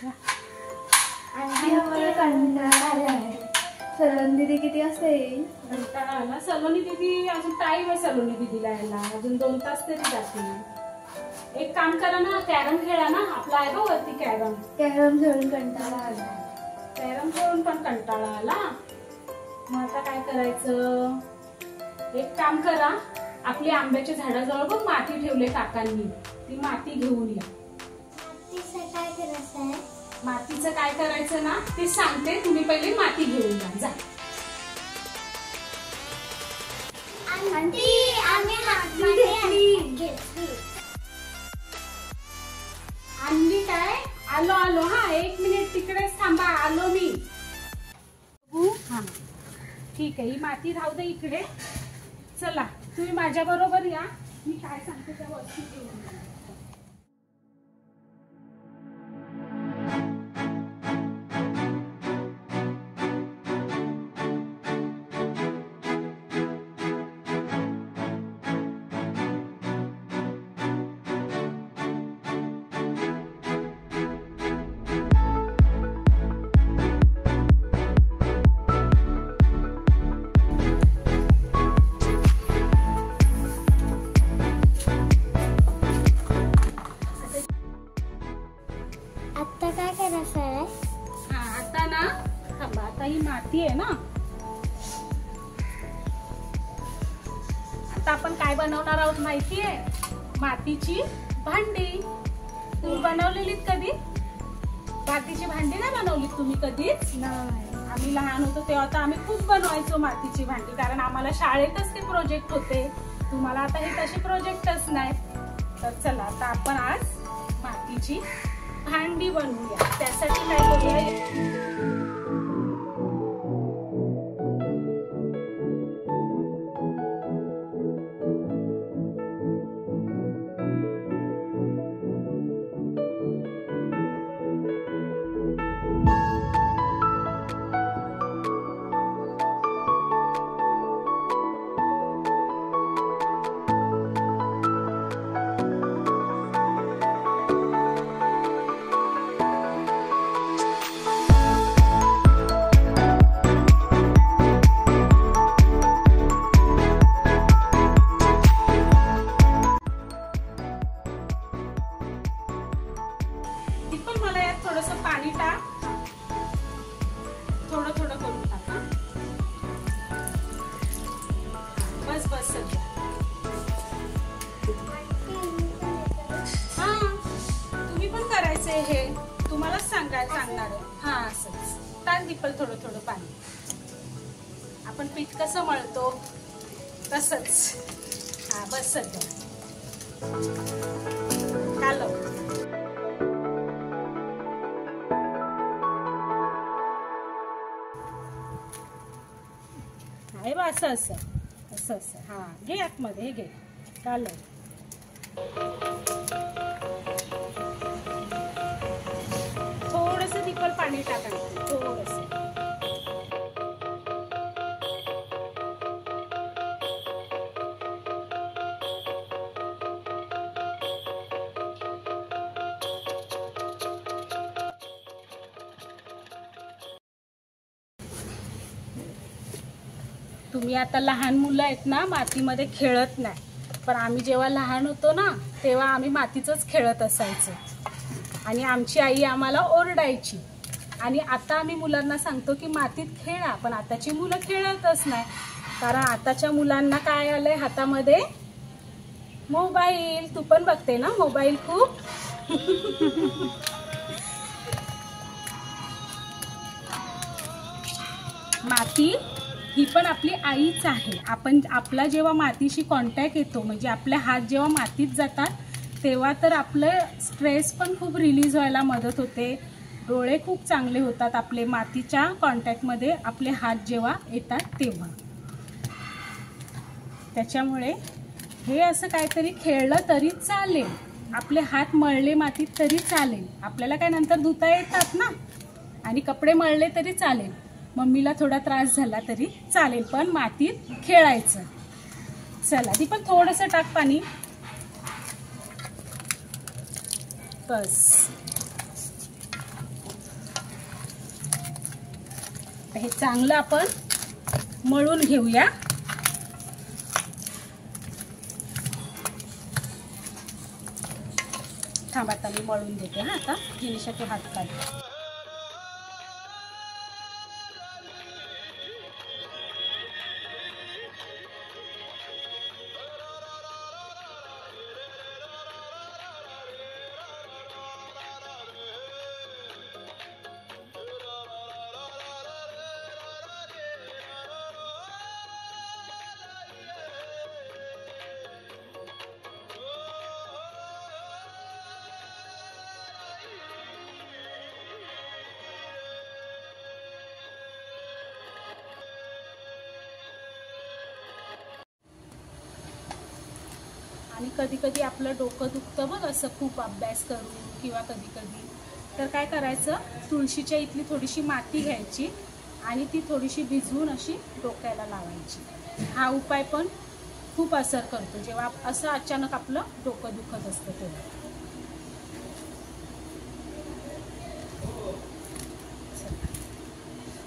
आणि आम्हाला कंटाळा आलाय. सलोनी दीदी किती वाजता येईल? कंटाळा आला. सलोनी दीदी अजून टाइम आहे सलोनी दीदीला यायला, अजून 2 तास तरी जातील. एक काम करा ना, कॅरम खेळा ना. आपला आहे बघ वरती कॅरम. कॅरम खेळून कंटाळा आला. कॅरम खेळून पण कंटाळा आला. मग आता काय करायचं? एक काम करा, आपली आंब्याच्या झाडाजवळ बघ माती ठेवले काकांनी, ती माती घेऊन या. काय करायचं आहे? मातीचं काय करायचं ना ते सांगते, तुम्ही पहिले माती घेऊन या. जा. आणली काय? आलो आलो. हा 1 मिनिट तिकडेच थांबा, आलो मी. हा ठीक आहे, ही माती राहू दे इकडे. चला तुम्ही माझ्या बरोबर या, मी काय सांगते त्या वस्तू घेऊन या. आता ही माती आहे ना, आता आपण काय बनवणार आहोत माहितीये? मातीची भांडी. तुम्ही बनवलेलीत कधी? मातीची भांडी नाही बनवलीत तुम्ही कधीच? नाही. आम्ही लहान होतो तेव्हा तर आम्ही खूप बनवायचो मातीची भांडी, कारण आम्हाला शाळेतच ते प्रोजेक्ट होते. तुम्हाला आता हे तसे प्रोजेक्टच नाही. तर चला आता आपण आज मातीची भांडी बनवूया. त्यासाठी काय करूया? पाणी टाक, थोडं थोडं करून टाका. बस बस सध्या. हा तुम्ही पण करायचंय हे, तुम्हालाच सांगणार आहे. हा असंच टाक दीपल, थोडं थोडं पाणी. आपण पीठ कसं मळतो तसंच. हा बस सध्या. कालो आहे बा, असं असं असं असं. हा घे आतमध्ये, हे घे. काल थोडंसं दीपल पाणी टाकायचं, थोडंसं. तुम्ही आता लहान मुलं आहेत ना, मातीमध्ये खेळत नाही. पण आम्ही जेव्हा लहान होतो ना, तेव्हा आम्ही मातीचंच खेळत असायचो. आणि आमची आई आम्हाला ओरडायची. आणि आता आम्ही मुलांना सांगतो की मातीत खेळा, पण आताची मुलं खेळतच नाही. कारण आताच्या मुलांना काय आलंय हातामध्ये? मोबाईल. तू पण बघते ना मोबाईल खूप? माती ही पण आपली आईच आहे. आपला जेव्हा मातीशी कॉन्टॅक्ट येतो, म्हणजे आपले हात जेव्हा मातीत जातात, तेव्हा तर आपलं स्ट्रेस पण खूप रिलीज व्हायला मदत होते. डोळे खूप चांगले होतात आपले मातीच्या कॉन्टॅक्टमध्ये आपले हात जेव्हा येतात तेव्हा. त्याच्यामुळे हे असं काहीतरी खेळलं तरी चालेल, आपले हात मळले मातीत तरी चालेल. आपल्याला काय नंतर धुता येतात ना, आणि कपडे मळले तरी चालेल. मम्मीला थोडा त्रास झाला तरी चालेल, पण मातीत खेळायचं. चला ती पण थोडंसं टाक पाणी. बस हे चांगलं आपण मळून घेऊया. थांबा आता मी मळून देते हा. आता जिनिषा तू हात काढ. आणि कधी कधी आपलं डोकं दुखतं बघ असं खूप अभ्यास करून किंवा कधी कधी, तर काय करायचं, तुळशीच्या इथली थोडीशी माती घ्यायची आणि ती थोडीशी भिजवून अशी डोक्याला लावायची. हा उपाय पण खूप असर करतो जेव्हा असं अचानक आपलं डोकं दुखत असतं तेव्हा.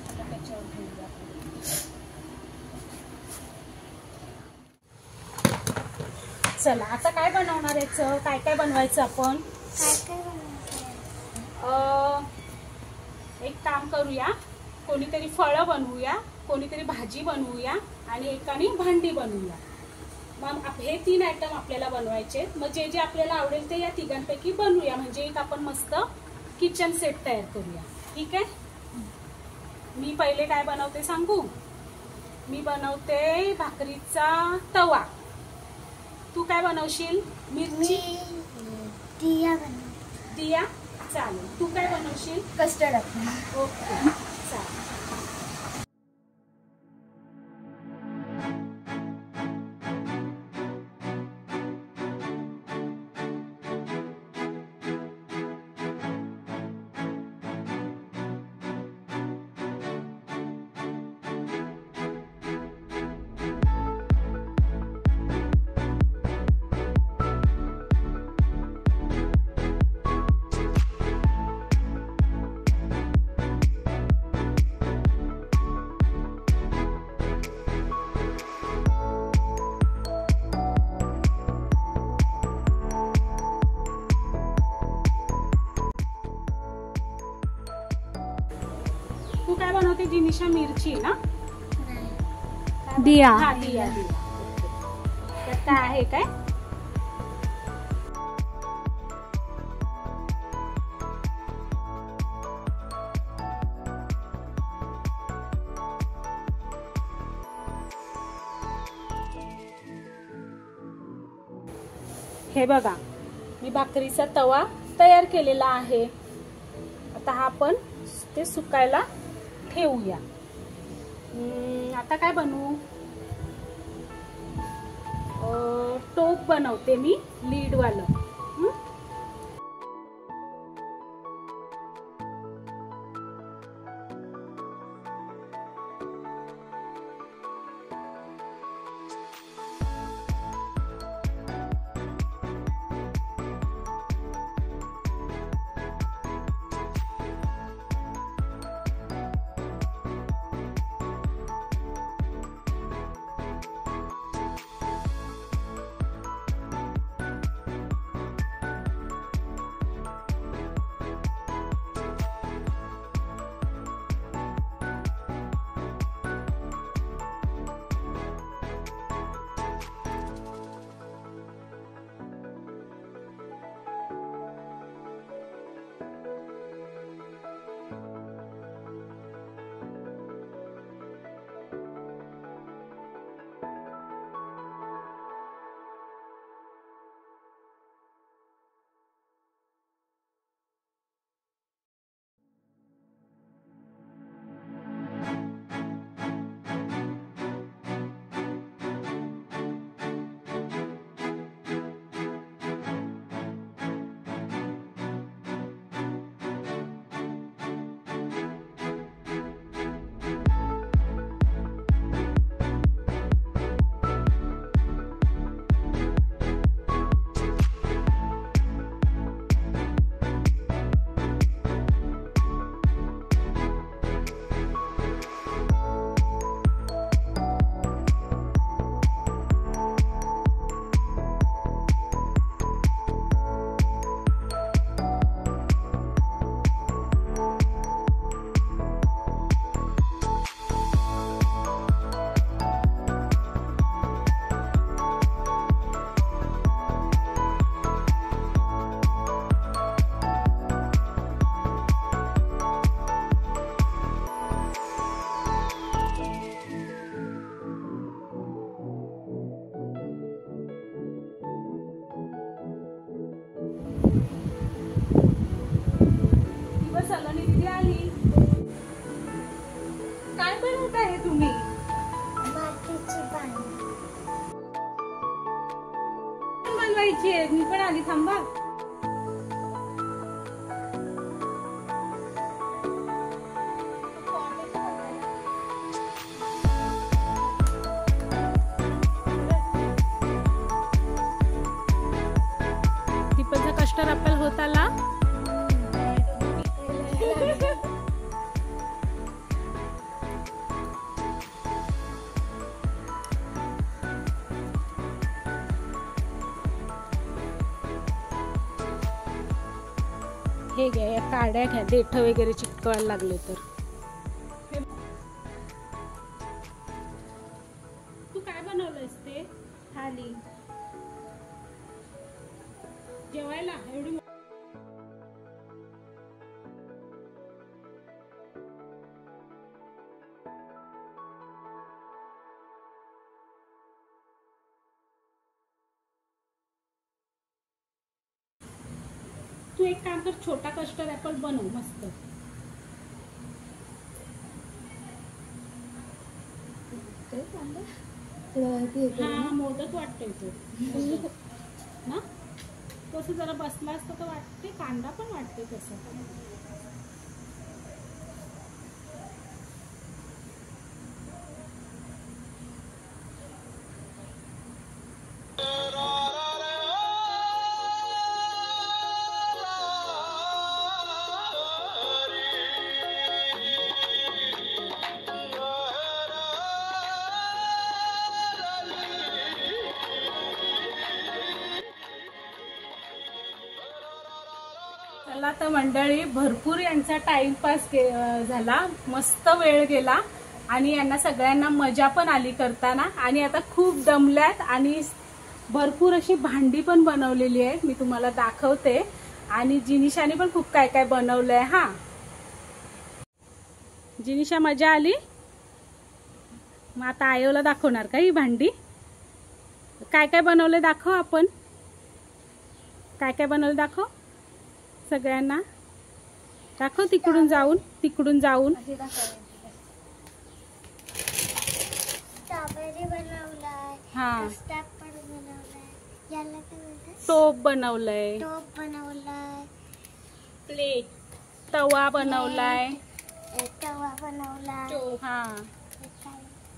आता त्याच्यावर घेऊया. चला आता काय बनवणार याचं, काय काय बनवायचं आपण. एक काम करूया, कोणीतरी फळं बनवूया, कोणीतरी भाजी बनवूया आणि एकाने भांडी बनवूया. मग हे 3 आयटम आपल्याला बनवायचे. मग जे जे आपल्याला आवडेल ते या तिघांपैकी बनवूया, म्हणजे एक आपण मस्त किचन सेट तयार करूया. ठीक आहे. मी पहिले काय बनवते सांगू. मी बनवते भाकरीचा तवा. तू काय बनवशील. मिरची. दिया. चालेल. तू काय बनवशील. कस्टर्ड. ओके चालेल. तू काय बनवते जिनिषा. मिरची ना. दिया. हा दिया. त्यात काय आहे काय. हे बघा मी भाकरीचा तवा तयार केलेला आहे. आता हा आपण ते सुकायला ठेवूया. आता काय बनवू. टोप बनवते मी लीड वालं. सलोनी दीदी आली. काय बनवताय तुम्ही? बनवायची आहे. मी पण आली, थांबा. दीपलचा कस्टर्ड ऍपल होत आला. हे घ्या, या काड्या घ्या, देठ वगैरे चिटकवायला लागले तर. तू काय बनवलंयस ते? थाली जेवायला एवढी. तू एक काम कर, छोटा कस्टर्ड ऍपल बनव मस्त. हा मोदक वाटतोय तो ना. तसं जरा बसला असतं तर वाटते, कांदा पण वाटते तसं. चला तर मंडळी, भरपूर यांचा टाइमपास झाला, मस्त वेळ गेला आणि यांना सगळ्यांना मजा पण आली करताना. आणि आता खूप दमल्यात आणि भरपूर अशी भांडी पण बनवलेली आहेत, मी तुम्हाला दाखवते. आणि जिनिशाने पण खूप काय काय बनवलंय. हा जिनिशा, मजा आली? मग आता आयोला दाखवणार का ही भांडी? काय काय बनवलंय दाखव. आपण काय काय बनवलं दाखव सगळ्यांना. दाखव तिकडून जाऊन, तिकडून जाऊन. हा, टोप बनवलंय, प्लेट, तवा बनवलाय. हा,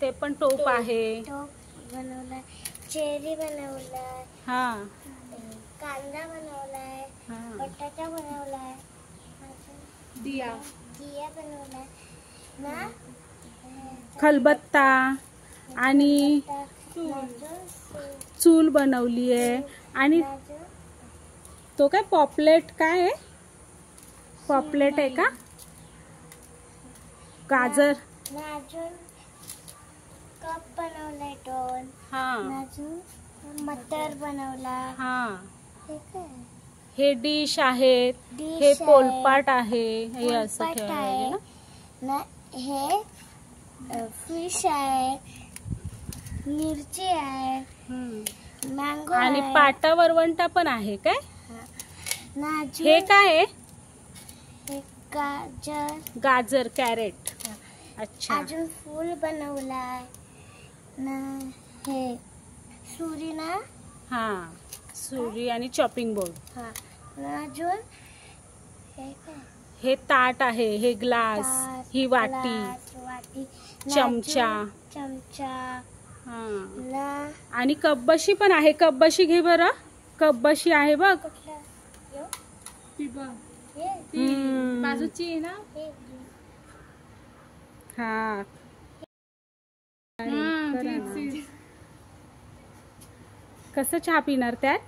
ते पण टोप आहे. चेरी बनवलाय. हा, कांदा बनवलाय. बटाटा बनवलाय. दिया बनवलाय ना. खलबत्ता आणि चूल बनवली आहे. आणि तो काय पॉपलेट, काय आहे? पॉपलेट आहे का? गाजर. कप बनवलाय दोन. हा, मटर बनवला. हा, हे डिश आहेत. हे पोलपाट आहे. हे असं ठेवायला ना. हे फिश आहे. मिरची आहे. मँगो आणि पाटा वरवंटा पण आहे काय? हे काय आहे? गाजर. गाजर, कॅरेट. अच्छा. अजून फूल बनवलाय ना. हे सुरी ना. हा, सुरी आणि चॉपिंग बोर्ड. हा, अजून हे ताट आहे. हे ग्लास, ही वाटी, चमचा. हा, आणि कपबशी पण आहे. कपबशी घे बरं. कपबशी आहे बघ. बाजूची ना. हा, कसं चहा पिणार त्यात?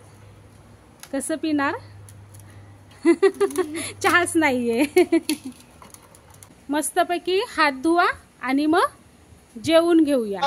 कसं पिणार? चहाच नाहीये. मस्तपैकी हात धुवा आणि मग जेवून घेऊया.